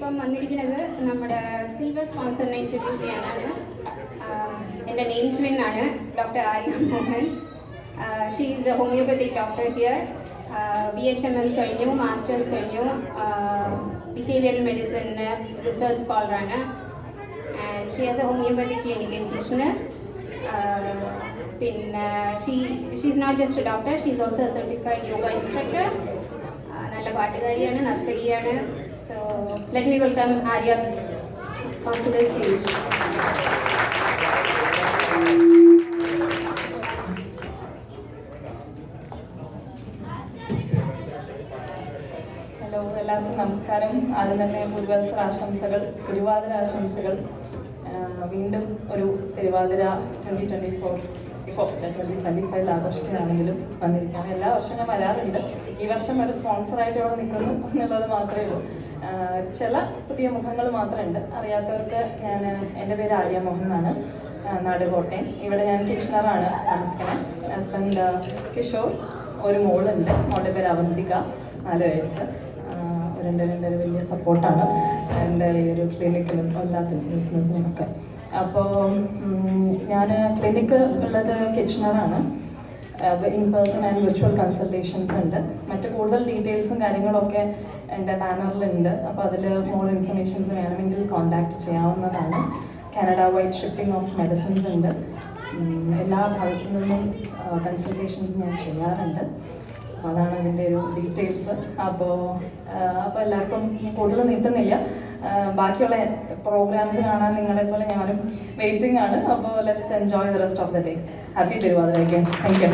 ഇപ്പം വന്നിരിക്കുന്നത് നമ്മുടെ സിൽവർ സ്പോൺസറിനെ ഇൻട്രൊഡ്യൂസ് ചെയ്യാനാണ്. എൻ്റെ നെയിം ട്വിൻ ആണ് doctor Arya Mohan. She is a homeopathic doctor here. BHMS കഴിഞ്ഞു, മാസ്റ്റേഴ്സ് കഴിഞ്ഞു, ബിഹേവിയറൽ മെഡിസിൻ റിസർച്ച് സ്കോളറാണ്. And she has a homeopathic clinic in Kitchener. പിന്നെ she is not just a doctor, she is also a certified yoga instructor. നല്ല പാട്ടുകാരിയാണ്, നർത്തകിയാണ്. So let me welcome Arya on to the stage. Hello, എല്ലാവർക്കും നമസ്കാരം. ആദ്യം തന്നെ പുതുവത്സര ആശംസകൾ, തിരുവാതിര ആശംസകൾ. വീണ്ടും ഒരു തിരുവാതിര 2024 ഇപ്പോൾ 2025 ആഘോഷിക്കാനാണെങ്കിലും വന്നിരിക്കുകയാണ്. എല്ലാ വർഷവും ഞാൻ വരാറുണ്ട്. ഈ വർഷം ഒരു സ്പോൺസറായിട്ട് ഇവിടെ നിൽക്കുന്നു എന്നുള്ളത് മാത്രമേ ഉള്ളൂ. ചില പുതിയ മുഖങ്ങൾ മാത്രമുണ്ട്. അറിയാത്തവർക്ക് എൻ്റെ പേര് ആര്യ മോഹൻ എന്നാണ്. നാട് കോട്ടയം. ഇവിടെ ഞാൻ കിഷ്ണറാണ് താമസിക്കുന്നത്. ഹസ്ബൻഡ് കിഷോർ, ഒരു മോളുണ്ട്. മോളുടെ പേര് അവന്തിക, 4 വയസ്സ്. രണ്ടൊരു വലിയ സപ്പോർട്ടാണ് എൻ്റെ ഈ ഒരു ക്ലിനിക്കിലും എല്ലാത്തിനും ബിസിനസ്സിനും ഒക്കെ. അപ്പോൾ ഞാൻ ക്ലിനിക്ക് ഉള്ളത് കിച്ച്ണറാണ്. In person and virtual consultations ഉണ്ട്. മറ്റ് കൂടുതൽ ഡീറ്റെയിൽസും കാര്യങ്ങളൊക്കെ എൻ്റെ ബാനറിലുണ്ട്. അപ്പോൾ അതിൽ മോർ ഇൻഫർമേഷൻസ് വേണമെങ്കിൽ കോൺടാക്റ്റ് ചെയ്യാവുന്നതാണ്. Canada wide shipping of medicines ഉണ്ട്. എല്ലാ ഭാഗത്തു നിന്നും കൺസൾട്ടേഷൻസ് ഞാൻ ചെയ്യാറുണ്ട്. അതാണ് അതിൻ്റെ ഒരു ഡീറ്റെയിൽസ്. അപ്പോൾ എല്ലാവർക്കും കൂടുതൽ നീട്ടുന്നില്ല. ബാക്കിയുള്ള പ്രോഗ്രാംസ് കാണാൻ നിങ്ങളെപ്പോലെ ഞാനും വെയിറ്റിംഗ് ആണ്. അപ്പോൾ let's enjoy the rest of the day. Happy Thiruvathira. Thank you.